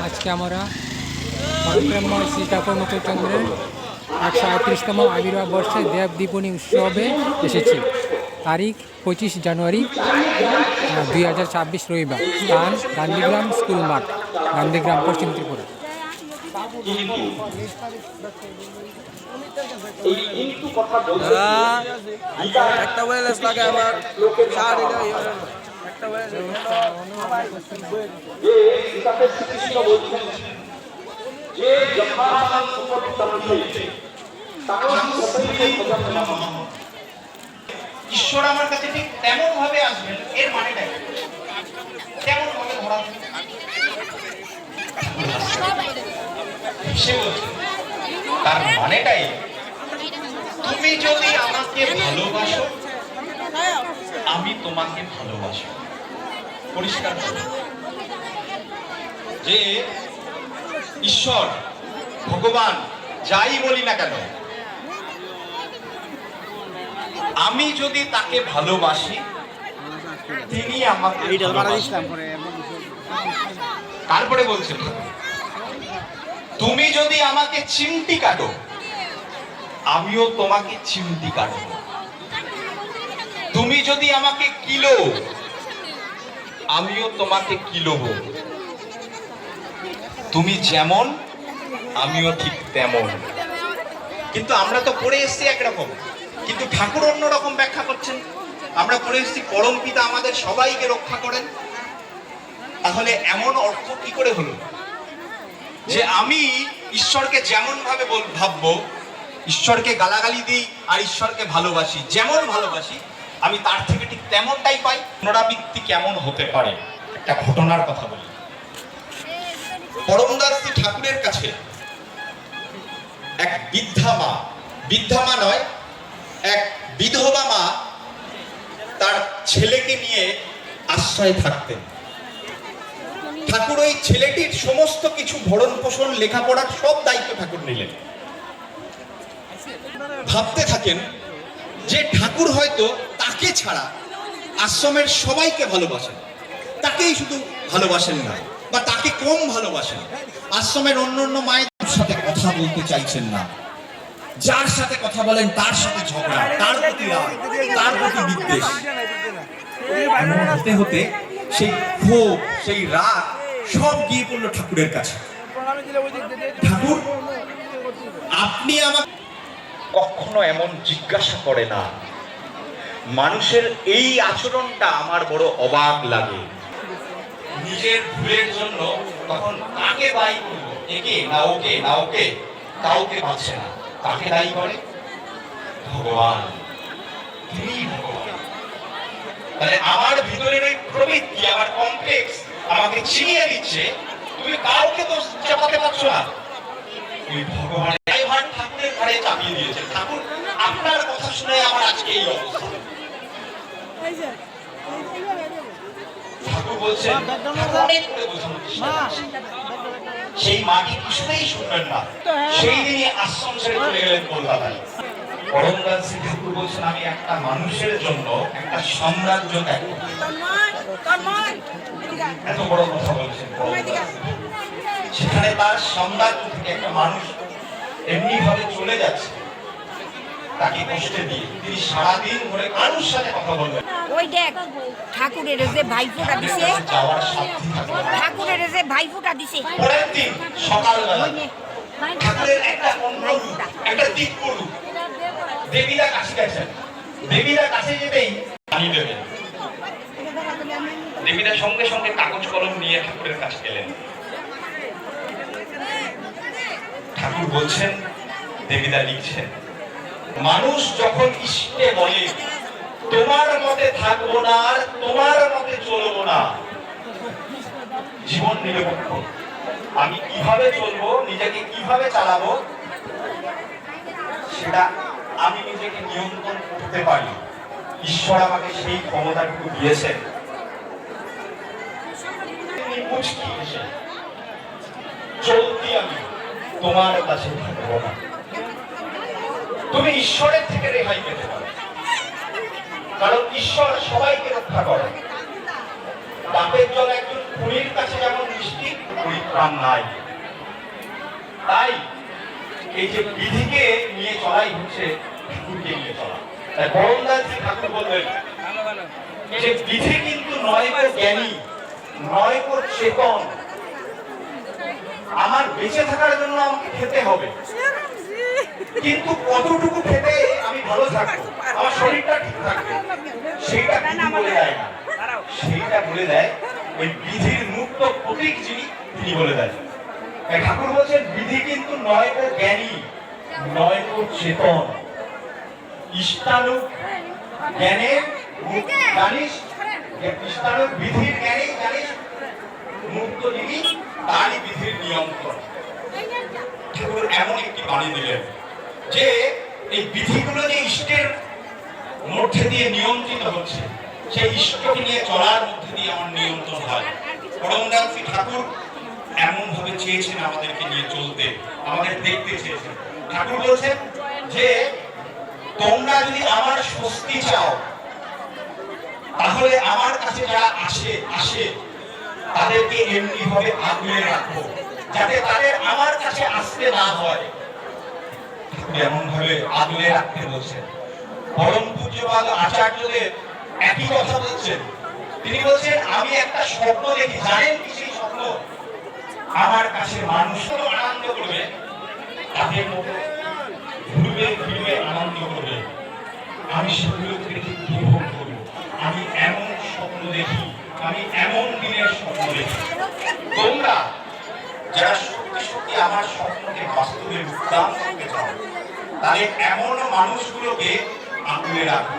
আজকে আমরা পরব্রহ্ম শ্রী ঠাকুর মুকুটচন্দ্রের 138তম আবির্ভাব বর্ষে দেব দীপনী উৎসবে এসেছি। তারিখ 25 জানুয়ারি 2026 রবিবার। স্থান গান্ধীগ্রাম স্কুল মাঠ, গান্ধীগ্রাম, পশ্চিম ত্রিপুরা। একটা ওয়েলেস লাগে আমার ঈশ্বর আমার কাছে ঠিক তেমন ভাবে আসবেন, এর মানেটা তেমন ভাবে ধরা সে বলছে তার মানেটাই, তুমি যদি আমাকে ভালোবাসো আমি তোমাকে ভালোবাসি। পরিষ্কার যে ঈশ্বর ভগবান যাই বলি না কেন, আমি যদি তাকে ভালোবাসি তিনি আমাকে ভালোবাসেন। তারপরে বলছে তুমি যদি আমাকে চিমটি কাটো আমিও তোমাকে চিমটি কাটবো। তুমি যদি আমাকে কিলো আমিও তোমাকে কিলোবো। তুমি যেমন আমিও ঠিক তেমন। কিন্তু আমরা তো পড়ে এসেছি একরকম, কিন্তু ঠাকুর অন্যরকম ব্যাখ্যা করছেন। আমরা পড়ে এসেছি পরম পিতা আমাদের সবাইকে রক্ষা করেন। তাহলে এমন অর্থ কি করে হলো যে আমি ঈশ্বরকে যেমন ভাবে ভাববো, ঈশ্বরকে গালাগালি দিই আর ঈশ্বরকে ভালোবাসি, যেমন ভালোবাসি আমি তার থেকে ঠিক তেমনটাই পাই। পুনরাবৃত্তি কেমন হতে পারে একটা ঘটনার কথা বলি। পরমদাস ঠাকুরের কাছে এক বৃদ্ধা মা নয়, এক বিধবা মা তার ছেলেকে নিয়ে আশ্রয় থাকতেন। ঠাকুর ওই ছেলেটির সমস্ত কিছু ভরণ পোষণ, লেখাপড়ার সব দায়িত্ব ঠাকুর নিলেন। ভাবতে থাকেন যে ঠাকুর হয়তো তাকে ছাড়া আশ্রমের সবাইকে ভালোবাসেন, তাকেই শুধু ভালোবাসেন না বা তাকে কম ভালোবাসেন। আশ্রমের অন্য মায়ের সাথে কথা বলতে চাইছেন না, যার সাথে কথা বলেন তার সাথে ঝগড়া, তার প্রতি রাগ, তার প্রতি বিদ্বেষ। হতে হতে সেই ক্ষোভ, সেই রাগ সব গিয়ে পড়ল ঠাকুরের কাছে। ঠাকুর আপনি আমাকে কখনো এমন জিজ্ঞাসা করে না। মানুষের এই আচরণটা আমার বড় অবাক লাগে। নিজের ভুলের জন্য তখন কাকে দায়ী করবো? একে না ওকে, না ওকে, কাউকে পাচ্ছে না। কাকে দায়ী করে? ভগবান। তিনি ভগবান। তাহলে আমার ভিতরের ওই প্রবৃত্তি, আমার কমপ্লেক্স আমাকে চিনিয়ে দিচ্ছে তুমি কাউকে দোষ চাপাতে পারছো না। ওই ভগবানের দায়ভার ঠাকুরের ঘাড়ে চাপিয়ে দিয়েছে। ঠাকুর আপনার কথা শুনে আমার আজকে এই অবস্থা। ঠাকুর বলছেন অনেক করে বোঝানোর চেষ্টা করছেন। সেই মাটি কিছুতেই শুনবেন না। সেই দিনই আশ্রম ছেড়ে চলে গেলেন কলকাতায়। পরমদাস ঠাকুর বলছেন আমি একটা মানুষের জন্য একটা সাম্রাজ্য ত্যাগ করব। এত বড় কথা বলছেন। সেখানে তার সাম্রাজ্য থেকে একটা মানুষ এমনি ভাবে চলে যাচ্ছে, তাকে কষ্টে দিয়ে তিনি সারাদিন ধরে কারোর সাথে কথা বলবেন। ওই দেখ ঠাকুরের যে ভাইফোঁটা দিছে, ঠাকুরের যে ভাইফোঁটা দিছে। পরের দিন সকালবেলা ঠাকুরের একটা অন্য একটা দিক করু দেবীরা কাছে গেছেন। দেবীরা কাছে যেতেই পানি দেবেন। দেবীরা সঙ্গে সঙ্গে কাগজ কলম নিয়ে ঠাকুরের কাছে গেলেন। ঠাকুর বলছেন, দেবীরা লিখছেন, মানুষ যখন ইষ্টে বলে তোমার মতে থাকবো না আর তোমার মতে চলবো না, জীবন নিরপেক্ষ, আমি কিভাবে চলবো, নিজেকে কিভাবে চালাবো সেটা আমি নিজেকে নিয়ন্ত্রণ করতে পারি। ঈশ্বর আমাকে সেই ক্ষমতাটুকু দিয়েছেন। চলতি আমি তোমার কাছে থাকবো না। তুমি ঈশ্বরের থেকে রেহাই পেতে পারো, কারণ ঈশ্বর সবাইকে রক্ষা করে। বাপের জল একজন খুনির কাছে যেমন মিষ্টি, প্রাণ নাই। তাই এই যে বিধিকে নিয়ে চলাই হচ্ছে ঠাকুরকে নিয়ে চলা। তাই বরণদাস ঠাকুর বললেন যে বিধি কিন্তু নয় গো জ্ঞানী, নয় গো চেতন। আমার বেঁচে থাকার জন্য আমাকে খেতে হবে, কিন্তু কতটুকু খেতে আমি ভালো থাকবো, আমার শরীরটা ঠিক থাকবে, সেইটা বিধি বলে দেয় না। সেইটা বলে দেয় ওই বিধির মুক্ত প্রতীক যিনি, তিনি বলে দেয়। তাই ঠাকুর বলছেন বিধি কিন্তু নয় গো জ্ঞানী, নয় গো চেতন। ইষ্টানু জ্ঞানের জানিস, ইষ্টানু বিধির জ্ঞানে জানিস মুক্ত যিনি, তারই বিধির নিয়ন্ত্রণ। ঠাকুর এমন একটি বাণী দিলেন যে এই বিধিগুলো যে ইষ্টের মধ্যে দিয়ে নিয়ন্ত্রিত হচ্ছে, সেই ইষ্টকে নিয়ে চলার মধ্যে দিয়ে আমার নিয়ন্ত্রণ হয়। পরমদাস ঠাকুর এমন ভাবে চেয়েছেন আমাদেরকে নিয়ে চলতে, আমাদের দেখতে চেয়েছেন। ঠাকুর বলছেন যে তোমরা যদি আমার স্বস্তি চাও, তাহলে আমার কাছে যারা আসে তাদেরকে এমনি ভাবে আগলে রাখো, যাতে তাদের আমার কাছে আসতে না হয়। এমন ভাবে আগলে রাখতে বলছেন। পরম পূজ্যপাদ আচার্যদেব একই কথা বলছেন। তিনি বলছেন আমি একটা স্বপ্ন দেখি, জানেন কি সেই স্বপ্ন? আমার কাছে মানুষ আনন্দ করবে, তাদের মতো ঘুরবে ফিরবে আনন্দ করবে, আমি সেগুলো থেকে উপভোগ করব। আমি এমন স্বপ্ন দেখি, আমি এমন দিনের স্বপ্ন দেখি। তোমরা যারা সত্যি সত্যি আমার স্বপ্নকে বাস্তবে রূপদান করতে চাও, তাহলে এমন মানুষগুলোকে আঁকড়ে রাখো,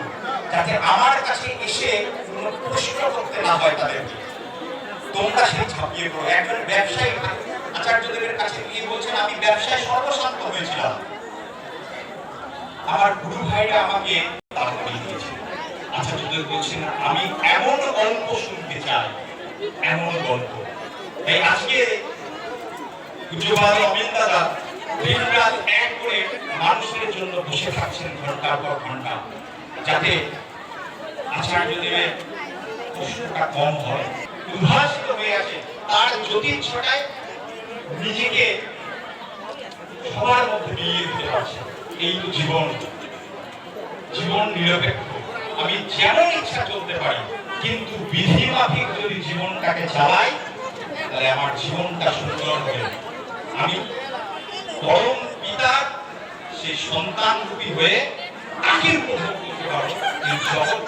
যাতে আমার কাছে এসে কোনো প্রশ্ন করতে না হয় তাদেরকে। তোমরা সেই ছাপিয়ে পড়ো। একজন ব্যবসায়ী আচার্যদেবের কাছে গিয়ে বলছেন আমি ব্যবসায় সর্বশান্ত হয়েছিলাম, আমার গুরু ভাইরা আমাকে দাঁড় করিয়ে দিয়েছে। আচার্যদেব বলছেন আমি এমন গল্প শুনতে চাই, এমন গল্প। তাই আজকে পূজ্যপাদ অমিন দাদা দিন রাত এক করে মানুষের জন্য বসে থাকছেন ঘন্টার পর ঘন্টা, যাতে আচার্যদেবের কষ্টটা কম হয়, উদ্ভাসিত হয়ে আসে, তার জ্যোতির ছটায় নিজেকে সবার মধ্যে মিলিয়ে দিতে পারছে। এই তো জীবন, জীবন নিরপেক্ষ। আমি যেমন ইচ্ছা চলতে পারি, কিন্তু বিধি মাফিক যদি জীবনটাকে চালাই, তাহলে আমার জীবনটা সুন্দর হবে। আমি পরম পিতার সেই সন্তান রূপী হয়ে তাকে উপভোগ করতে পারবো, এই জগৎ।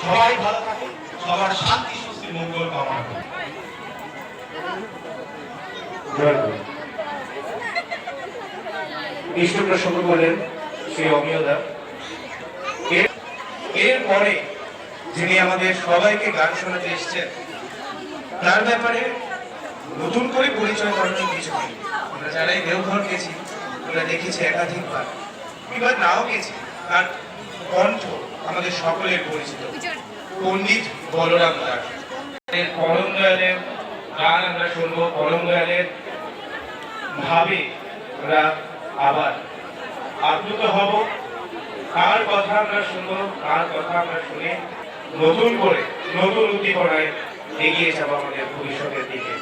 সবাই ভালো থাকুন, সবার শান্তি সুস্থি মঙ্গল কামনা করি। ইষ্ট প্রসঙ্গ বলেন শ্রী অমিয়দা। এরপরে যিনি আমাদের সবাইকে গান শোনাতে এসছেন, তার ব্যাপারে নতুন করে পরিচয় করানোর কিছু নেই। আমরা যারাই দেওঘর গেছি, আমরা দেখেছি একাধিকবার, এবার নাও গেছি, তার কণ্ঠ আমাদের সকলের পরিচিত, পণ্ডিত বলরাম দাস। পরম দয়ালের গান আমরা শুনবো, পরম দয়ালের ভাবে আমরা আবার আপ্লুত হব। তার কথা আমরা শুনবো, তার কথা আমরা শুনে নতুন করে নতুন উদ্দীপনায় এগিয়ে যাবো আমাদের ভবিষ্যতের দিকে,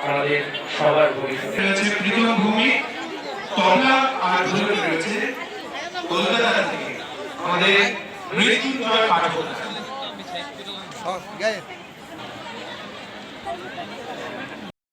আমাদের সবার ভবিষ্যতে। প্রীতম ভূমি তবলা আর ঢোল রয়েছে কলকাতা থেকে আমাদের মৃত্যুঞ্জয় পাঠক।